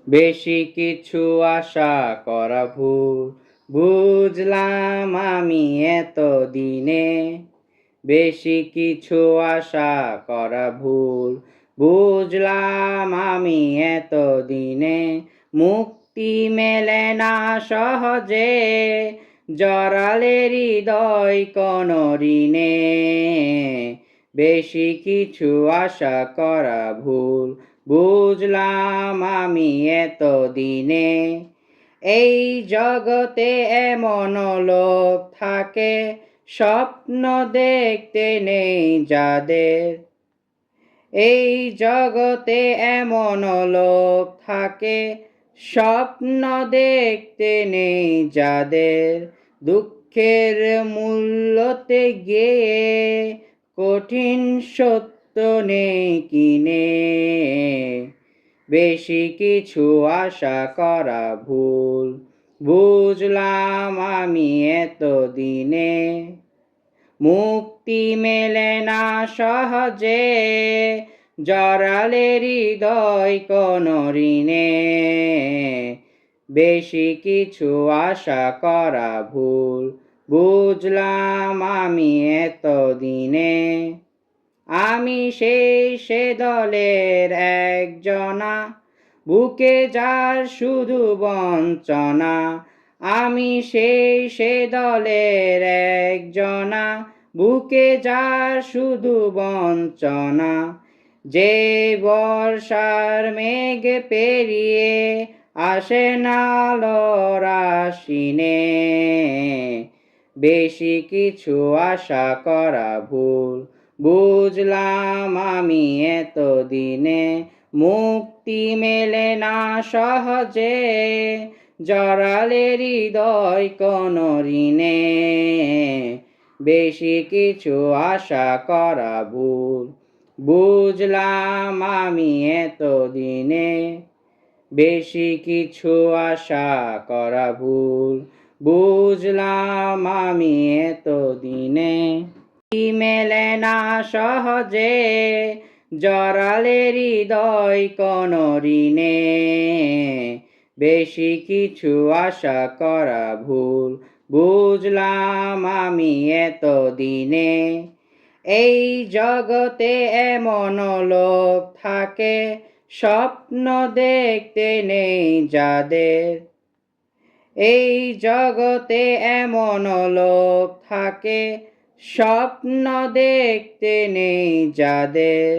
বেশি কিছু আশা করা ভুল, বুঝলাম আমি এতদিনে। বেশি কিছু আশা করা ভুল, বুঝলাম আমি এতদিনে। মুক্তি মেলে না সহজে, জড়ালে হৃদয় কোন ঋণে। বেশি কিছু আশা করা ভুল, বুঝলাম আমি এতদিনে। এই জগতে এমন লোক থাকে, স্বপ্ন দেখতে নেই যাদের। এই জগতে এমন লোক থাকে, স্বপ্ন দেখতে নেই যাদের। দুঃখের মূল্যতে গিয়ে কঠিন সত্য নেই কিনে। বেশি কিছু আশা করা ভুল, বুঝলাম আমি এতদিনে। মুক্তি মেলে না সহজে, জড়ালে হৃদয় কোন ঋণে। বেশি কিছু আশা করা ভুল, বুঝলাম আমি এতদিনে। আমি সে দলের একজনা, বুকে যার শুধু বঞ্চনা। আমি সে দলের একজনা, বুকে যার শুধু বঞ্চনা। যে বর্ষার মেঘ পেরিয়ে আসে না আলোর আশ্বিনে। বেশি কিছু আশা করা ভুল, বুঝলাম আমি এতদিনে। মুক্তি মেলে না সহজে, জড়ালে হৃদয় কোন ঋণে। বেশি কিছু আশা করা ভুল, বুঝলাম আমি এতদিনে। বেশি কিছু আশা করা ভুল, বুঝলাম আমি এতদিনে। মেলে না সহজে, জড়ালে হৃদয় কোন ঋণে। বেশি কিছু আশা করা ভুল, বুঝলাম আমি এতদিনে। এই জগতে এমন লোক থাকে, স্বপ্ন দেখতে নেই যাদের। এই জগতে এমন লোক থাকে, স্বপ্ন দেখতে নেই যাদের।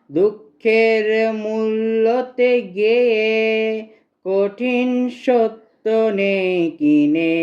দুঃখের মূল্যতে গিয়ে কঠিন সত্য নেই কিনে।